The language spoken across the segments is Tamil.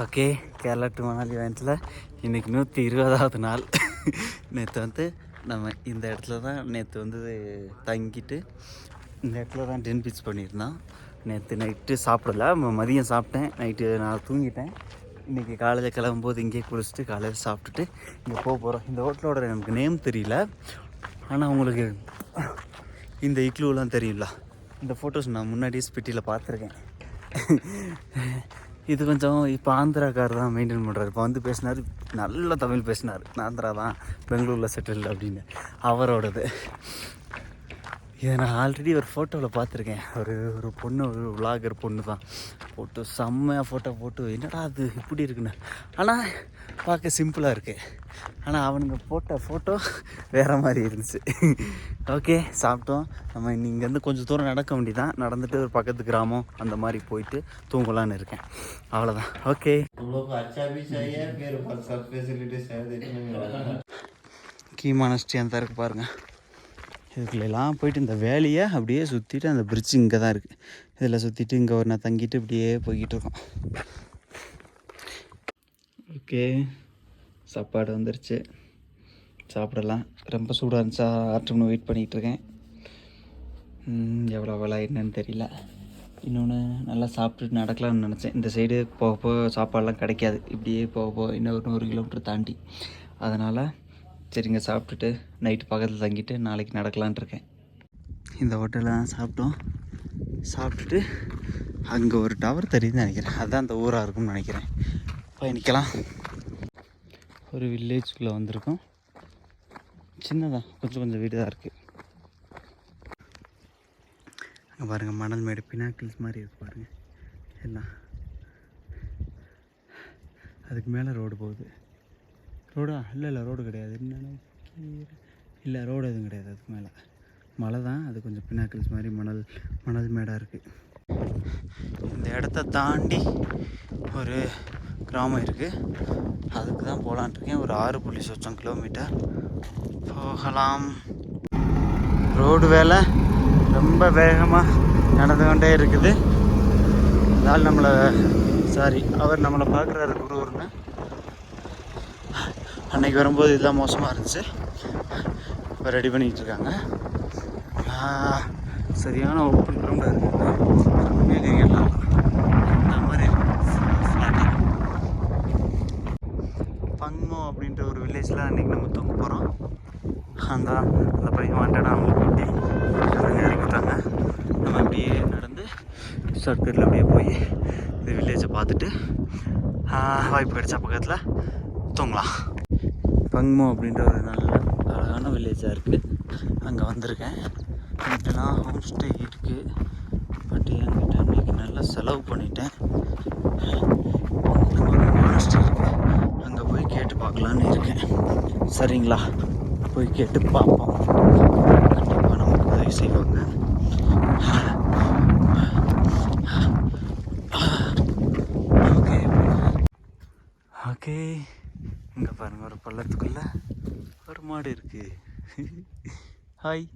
ஓகே, கேரளா டு மணாலி வேன்ஸில் இன்றைக்கி 120வது நாள். நேற்று வந்து நம்ம இந்த இடத்துல தான் நேற்று வந்து தங்கிட்டு இந்த இடத்துல தான் டென் பிச் பண்ணியிருந்தோம். நேற்று நைட்டு சாப்பிடல, மதியம் சாப்பிட்டேன், நைட்டு நான் தூங்கிட்டேன். இன்றைக்கி காலையில் கிளம்பும்போது இங்கேயே குளிச்சுட்டு காலையில் சாப்பிட்டுட்டு இங்கே போக போகிறோம். இந்த ஹோட்டலோட எனக்கு நேம் தெரியல, ஆனால் உங்களுக்கு இந்த இக்லூலாம் தெரியும்ல. இந்த ஃபோட்டோஸ் நான் முன்னாடியே ஸ்பிட்டியில் பார்த்துருக்கேன். இது கொஞ்சம் இப்போ ஆந்திராக்கார் தான் மெயின்டைன் பண்ணுறாரு. இப்போ வந்து பேசினார், நல்ல தமிழ் பேசினார். ஆந்திரா தான், பெங்களூரில் செட்டில் அப்படின்னு அவரோடது. இதை நான் ஆல்ரெடி ஒரு ஃபோட்டோவில் பார்த்துருக்கேன். ஒரு பொண்ணு, ஒரு விளாகர் பொண்ணு தான் போட்டு செம்மையாக ஃபோட்டோ போட்டு, என்னடா அது இப்படி இருக்குன்னு. ஆனால் பார்க்க சிம்பிளாக இருக்குது, ஆனால் அவனுங்க போட்ட ஃபோட்டோ வேறு மாதிரி இருந்துச்சு. ஓகே, சாப்பிட்டோம். நம்ம இங்கேருந்து கொஞ்சம் தூரம் நடக்க வேண்டியதான். நடந்துட்டு ஒரு பக்கத்து கிராமம் அந்த மாதிரி போயிட்டு தூங்கலான்னு இருக்கேன். அவ்வளோதான். ஓகே, கீமானஸ்டி அந்த இருக்கு பாருங்கள். இதுக்குள்ளெல்லாம் போயிட்டு இந்த வேலையை அப்படியே சுற்றிட்டு அந்த பிரிட்ஜ் இங்கே தான் இருக்குது. இதில் சுற்றிட்டு இங்கே ஒரு நான் தங்கிட்டு இப்படியே போய்கிட்டு இருக்கோம். ஓகே, சாப்பாடு வந்துருச்சு, சாப்பிடலாம். ரொம்ப சூடாக இருந்துச்சா, ஆஃப்டர்நூன் வெயிட் பண்ணிகிட்ருக்கேன். எவ்வளோ என்னன்னு தெரியல. இன்னொன்று நல்லா சாப்பிட்டுட்டு நடக்கலாம்னு நினச்சேன். இந்த சைடு போக போக சாப்பாடெலாம் கிடைக்காது, இப்படியே போக போக இன்னும் 100 கிலோமீட்டர் தாண்டி. அதனால் சரிங்க, சாப்பிட்டுட்டு நைட்டு பக்கத்தில் தங்கிட்டு நாளைக்கு நடக்கலான் இருக்கேன். இந்த ஹோட்டலில் தான் சாப்பிட்டோம். சாப்பிட்டுட்டு அங்கே ஒரு டவர் தெரியுதுன்னு நினைக்கிறேன், அதுதான் அந்த ஊராக இருக்கும்னு நினைக்கிறேன். பயணிக்கலாம். ஒரு வில்லேஜுக்குள்ளே வந்திருக்கோம். சின்னதாக கொஞ்சம் வீடு தான் இருக்குது. அங்கே பாருங்கள், மணல் மேடு, பினாக்கிள்ஸ் மாதிரி இருக்குது பாருங்கள் எல்லாம். அதுக்கு மேலே ரோடு போகுது. ரோடா? இல்லை ரோடு கிடையாது. என்னென்ன இல்லை, ரோடு எதுவும் கிடையாது. அதுக்கு மேலே மலை தான், அது கொஞ்சம் பினாக்கிள்ஸ் மாதிரி மணல் மேடாக இருக்குது. இந்த இடத்த தாண்டி ஒரு கிராமம் இருக்குது, அதுக்கு தான் போகலான்ட்ருக்கேன். ஒரு 6.0 கிலோமீட்டர் போகலாம். ரோடு வேலை ரொம்ப வேகமாக நடந்து கொண்டே இருக்குது. அதனால் அவர் நம்மளை பார்க்குறாரு குருன்னு. அன்றைக்கி வரும்போது இதெல்லாம் மோசமாக இருந்துச்சு, இப்போ ரெடி பண்ணிகிட்டு இருக்காங்க. சரியான ஓப்பன் கிரவுண்டாக இருக்குது. எல்லாம் இந்த மாதிரி பங்மோ அப்படின்ற ஒரு வில்லேஜில் அன்றைக்கி நம்ம தூங்க போகிறோம். அந்த பையன் வாண்டடாக அவங்களை கூட்டி இறங்கிட்டாங்க. நம்ம அப்படியே நடந்து ஷார்ட்கட்டில் அப்படியே போய் இந்த வில்லேஜை பார்த்துட்டு வாய்ப்பு கிடைச்சா பக்கத்தில் தூங்கலாம். பங்மோ அப்படின்ற ஒரு நல்ல அழகான வில்லேஜாக இருக்குது. அங்கே வந்திருக்கேன். இங்கெல்லாம் ஹோம் ஸ்டே இருக்குது. பட் என்கிட்ட அன்றைக்கி நல்லா செலவு பண்ணிட்டேன். ஒரு மானஸ்டே இருக்குது, அங்கே போய் கேட்டு பார்க்கலான்னு இருக்கேன். சரிங்களா, போய் கேட்டு பார்ப்போம். கண்டிப்பாக நமக்கு உதவி செய்வாங்க. ஓகே, இங்கே பாருங்கள், ஒரு பள்ளத்துக்குள்ளே ஒரு மாடு இருக்குது. ஹாய்.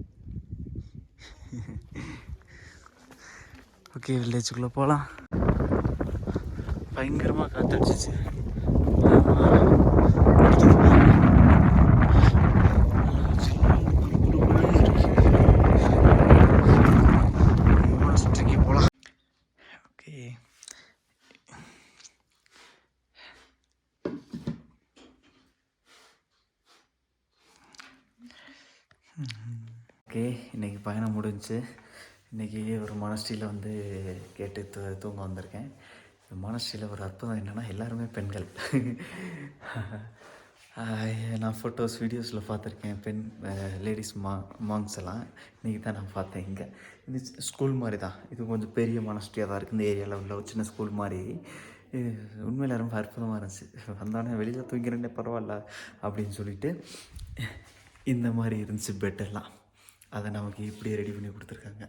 ஓகே, வில்லேஜுக்குள்ளே போகலாம். பயங்கரமாக காத்தடிச்சிச்சு. போகலாம். ஓகே, இன்றைக்கி பயணம் முடிஞ்சிச்சு. இன்றைக்கி ஒரு மானஸ்ட்ரியில் வந்து கேட்டு தூங்க வந்திருக்கேன். இந்த மானஸ்ட்ரியில் ஒரு அற்புதம் என்னென்னா, எல்லாருமே பெண்கள். நான் ஃபோட்டோஸ் வீடியோஸில் பார்த்துருக்கேன், லேடிஸ் மாங்ஸ் எல்லாம். இன்றைக்கி தான் நான் பார்த்தேன். இங்கே இது ஸ்கூல் மாதிரி தான், இது கொஞ்சம் பெரிய மானஸ்ட்ரியாக தான் இருக்குது. இந்த ஏரியாவில் உள்ள ஒரு சின்ன ஸ்கூல் மாதிரி. உண்மையில் ரொம்ப அற்புதமாக இருந்துச்சு. வந்தோடனே வெளியில் தூங்கிறேன்னே பரவாயில்ல அப்படின்னு சொல்லிட்டு இந்த மாதிரி இருந்துச்சு பெட்டெல்லாம். அதை நமக்கு இப்படி ரெடி பண்ணி கொடுத்துருக்காங்க.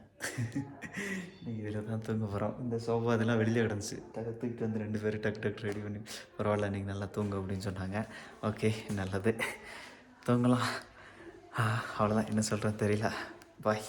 நீங்கள் இதில் தான் தூங்க போகிறோம். இந்த சோஃபா அதெல்லாம் வெளியில் கிடந்துச்சு, தூக்கிட்டு வந்து 2 பேரும் டக்கு ரெடி பண்ணி, பரவாயில்ல நீங்கள் நல்லா தூங்க அப்படின்னு சொன்னாங்க. ஓகே, நல்லது, தூங்கலாம். அவ்வளோதான், என்ன சொல்கிறேன்னு தெரியல. பாய்.